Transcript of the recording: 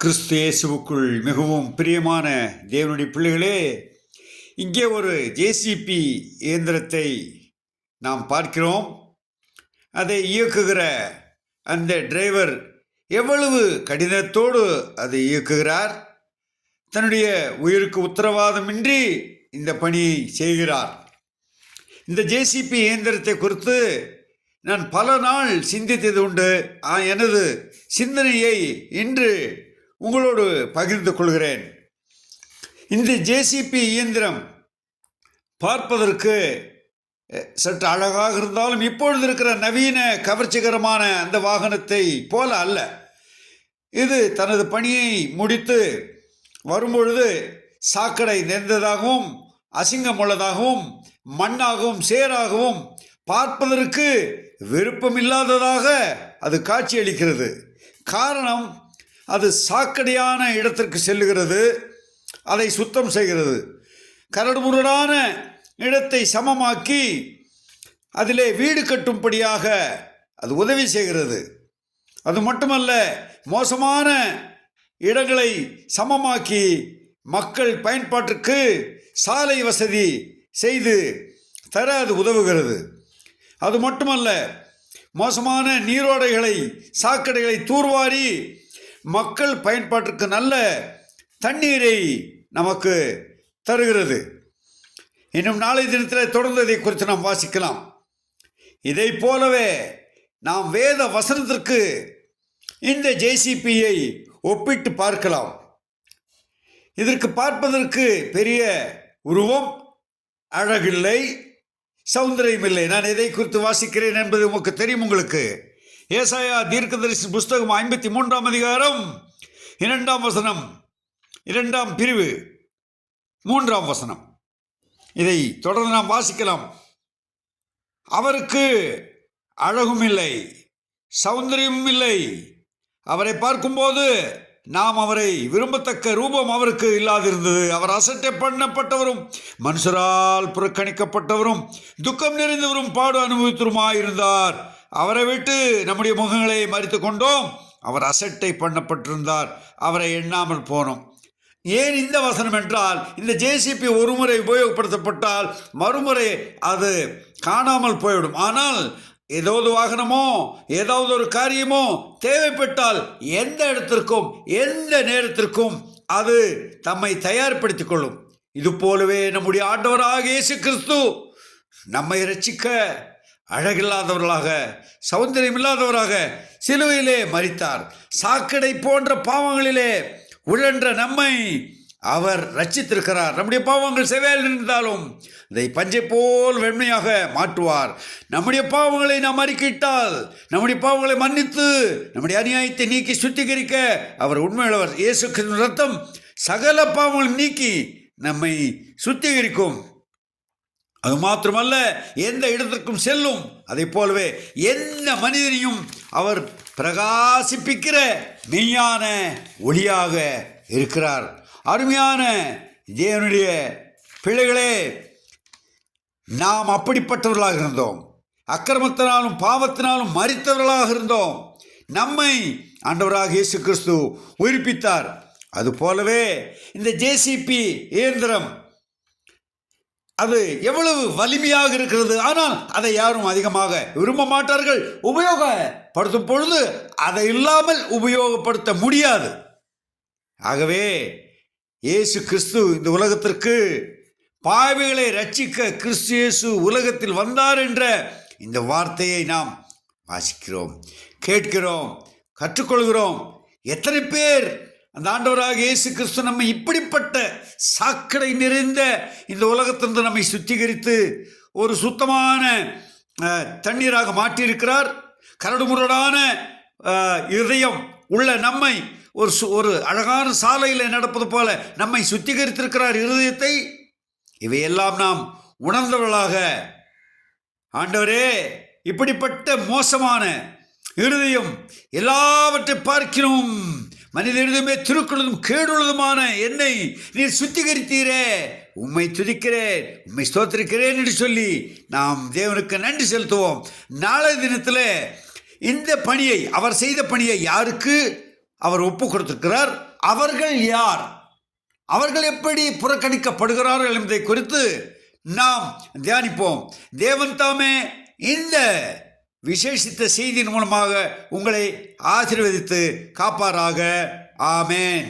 கிறிஸ்து இயேசுவுக்குள் மிகவும் பிரியமான தேவனுடைய பிள்ளைகளே, இங்கே ஒரு ஜேசிபி இயந்திரத்தை நாம் பார்க்கிறோம். அதை இயக்குகிற அந்த டிரைவர் எவ்வளவு கடினத்தோடு அதை இயக்குகிறார். தன்னுடைய உயிருக்கு உத்தரவாதமின்றி இந்த பணியை செய்கிறார். இந்த ஜேசிபி இயந்திரத்தை குறித்து நான் பல நாள் சிந்தித்தது உண்டு. எனது சிந்தனையை இன்று உங்களோடு பகிர்ந்து கொள்கிறேன். இந்த ஜேசிபி இயந்திரம் பார்ப்பதற்கு சற்று அழகாக இருந்தாலும் இப்பொழுது இருக்கிற நவீன கவர்ச்சிகரமான அந்த வாகனத்தை போல அல்ல. இது தனது பணியை முடித்து வரும்பொழுது சாக்கடை நிறைந்ததாகவும் அசிங்கமுள்ளதாகவும் மண்ணாகவும் சேராகவும் பார்ப்பதற்கு விருப்பமில்லாததாக அது காட்சியளிக்கிறது. காரணம், அது சாக்கடையான இடத்திற்கு செல்லுகிறது, அதை சுத்தம் செய்கிறது, கரடுமுரடான இடத்தை சமமாக்கி அதிலே வீடு கட்டும்படியாக அது உதவி செய்கிறது. அது மட்டுமல்ல, மோசமான இடங்களை சமமாக்கி மக்கள் பயன்பாட்டிற்கு சாலை வசதி செய்து தர அது உதவுகிறது. அது மட்டுமல்ல, மோசமான நீரோடைகளை சாக்கடைகளை தூர்வாரி மக்கள் பயன்பாட்டிற்கு நல்ல தண்ணீரை நமக்கு தருகிறது. இன்னும் நாளை தினத்தில் தொடர்ந்து இதை குறித்து நாம் வாசிக்கலாம். இதை போலவே நாம் வேத வசனத்திற்கு இந்த ஜேசிபியை ஒப்பிட்டு பார்க்கலாம். இதற்கு பார்ப்பதற்கு பெரிய உருவம், அழகில்லை, சௌந்தரியமில்லை. நான் எதை குறித்து வாசிக்கிறேன் என்பது உங்களுக்கு தெரியும். உங்களுக்கு ஏசாயா தீர்க்கதரிசி புஸ்தகம் 53ஆம் அதிகாரம் 2ஆம் வசனம், 2ஆம் பிரிவு 3ஆம் வசனம். இதை தொடர்ந்து நாம் வாசிக்கலாம். அவருக்கு அழகும் இல்லை, சௌந்தரியமும் இல்லை. அவரை பார்க்கும்போது நாம் அவரை விரும்பத்தக்க ரூபம் அவருக்கு இல்லாதிருந்தது. அவர் அசட்டை பண்ணப்பட்டவரும் மனுஷரால் புறக்கணிக்கப்பட்டவரும் துக்கம் நிறைந்தவரும் பாடு அனுபவித்தவருமாயிருந்தார். அவரை விட்டு நம்முடைய முகங்களை மறித்து கொண்டோம். அவர் அசட்டை பண்ணப்பட்டிருந்தார், அவரை எண்ணாமல் போனோம். ஏன் இந்த வசனம் என்றால், இந்த ஜேசிபி ஒரு முறை உபயோகப்படுத்தப்பட்டால் மறுமுறை அது காணாமல் போய்விடும். ஆனால் ஏதாவது வாகனமோ ஏதாவது ஒரு காரியமோ தேவைப்பட்டால் எந்த இடத்திற்கும் எந்த நேரத்திற்கும் அது தம்மை தயார்படுத்திக் கொள்ளும். இது போலவே நம்முடைய ஆண்டவராக இயேசு கிறிஸ்து நம்மை இரட்சிக்க அழகில்லாதவர்களாக சௌந்தரியம் இல்லாதவராக சிலுவையிலே மரித்தார். சாக்கடை போன்ற பாவங்களிலே உழன்ற நம்மை அவர் ரட்சித்திருக்கிறார். நம்முடைய பாவங்கள் செவ்வையில் இருந்தாலும் இதை பஞ்சை போல் வெண்மையாக மாற்றுவார். நம்முடைய பாவங்களை நாம் அறிக்கையிட்டால் நம்முடைய பாவங்களை மன்னித்து நம்முடைய அநியாயத்தை நீக்கி சுத்திகரிக்க அவர் உண்மையுள்ளவர். இயேசு கிறிஸ்துவின் ரத்தம் சகல பாவங்களை நீக்கி நம்மை சுத்திகரிக்கும். அது மாத்திரமல்ல, எந்த இடத்திற்கும் செல்லும். அதை போலவே எந்த மனிதனையும் அவர் பிரகாசிப்பிக்கிற மெய்யான ஒளியாக இருக்கிறார். அருமையான தேவனுடைய பிள்ளைகளே, நாம் அப்படிப்பட்டவர்களாக இருந்தோம். அக்கிரமத்தினாலும் பாவத்தினாலும் மரித்தவர்களாக இருந்தோம். நம்மை ஆண்டவராக இயேசு கிறிஸ்து உயிர்ப்பித்தார். அதுபோலவே இந்த ஜேசிபி இயந்திரம் அது எவ்வளவு வலிமையாக இருக்கிறது. ஆனால் அதை யாரும் அதிகமாக விரும்ப மாட்டார்கள். உபயோகப்படுத்தும் பொழுது அதை இல்லாமல் உபயோகப்படுத்த முடியாது. ஆகவே இயேசு கிறிஸ்து இந்த உலகத்திற்கு பாவிகளை ரட்சிக்க கிறிஸ்து இயேசு உலகத்தில் வந்தார் என்ற இந்த வார்த்தையை நாம் வாசிக்கிறோம், கேட்கிறோம், கற்றுக்கொள்கிறோம். எத்தனை பேர் அந்த ஆண்டவராக இயேசு கிறிஸ்து நம்மை இப்படிப்பட்ட சாக்கடை நிறைந்த இந்த உலகத்திலிருந்து நம்மை சுத்திகரித்து ஒரு சுத்தமான தண்ணீராக மாற்றியிருக்கிறார். கரடுமுரடான இதயம் உள்ள நம்மை ஒரு அழகான சாலையில் நடப்பது போல நம்மை சுத்திகரித்திருக்கிறார் இருதயத்தை. இவையெல்லாம் நாம் உணர்ந்தவர்களாக, ஆண்டவரே, இப்படிப்பட்ட மோசமான இருதயம் எல்லாவற்றை பார்க்கிறோம், மனித இருதயமே திருக்குள்ளதும் கேடுள்ளதுமான என்னை நீர் சுத்திகரித்தீரே, உம்மை துதிக்கிறேன், உம்மை ஸ்தோத்திரிக்கிறேன் என்று சொல்லி நாம் தேவனுக்கு நன்றி செலுத்துவோம். நாளை தினத்தில் இந்த பணியை, அவர் செய்த பணியை யாருக்கு அவர் ஒப்பு கொடுத்திருக்கிறார், அவர்கள் யார், அவர்கள் எப்படி புறக்கணிக்கப்படுகிறார்கள் என்பதை குறித்து நாம் தியானிப்போம். தேவன் தாமே இந்த விசேஷித்த செய்தியின் மூலமாக உங்களை ஆசீர்வதித்து காப்பாராக. ஆமேன்.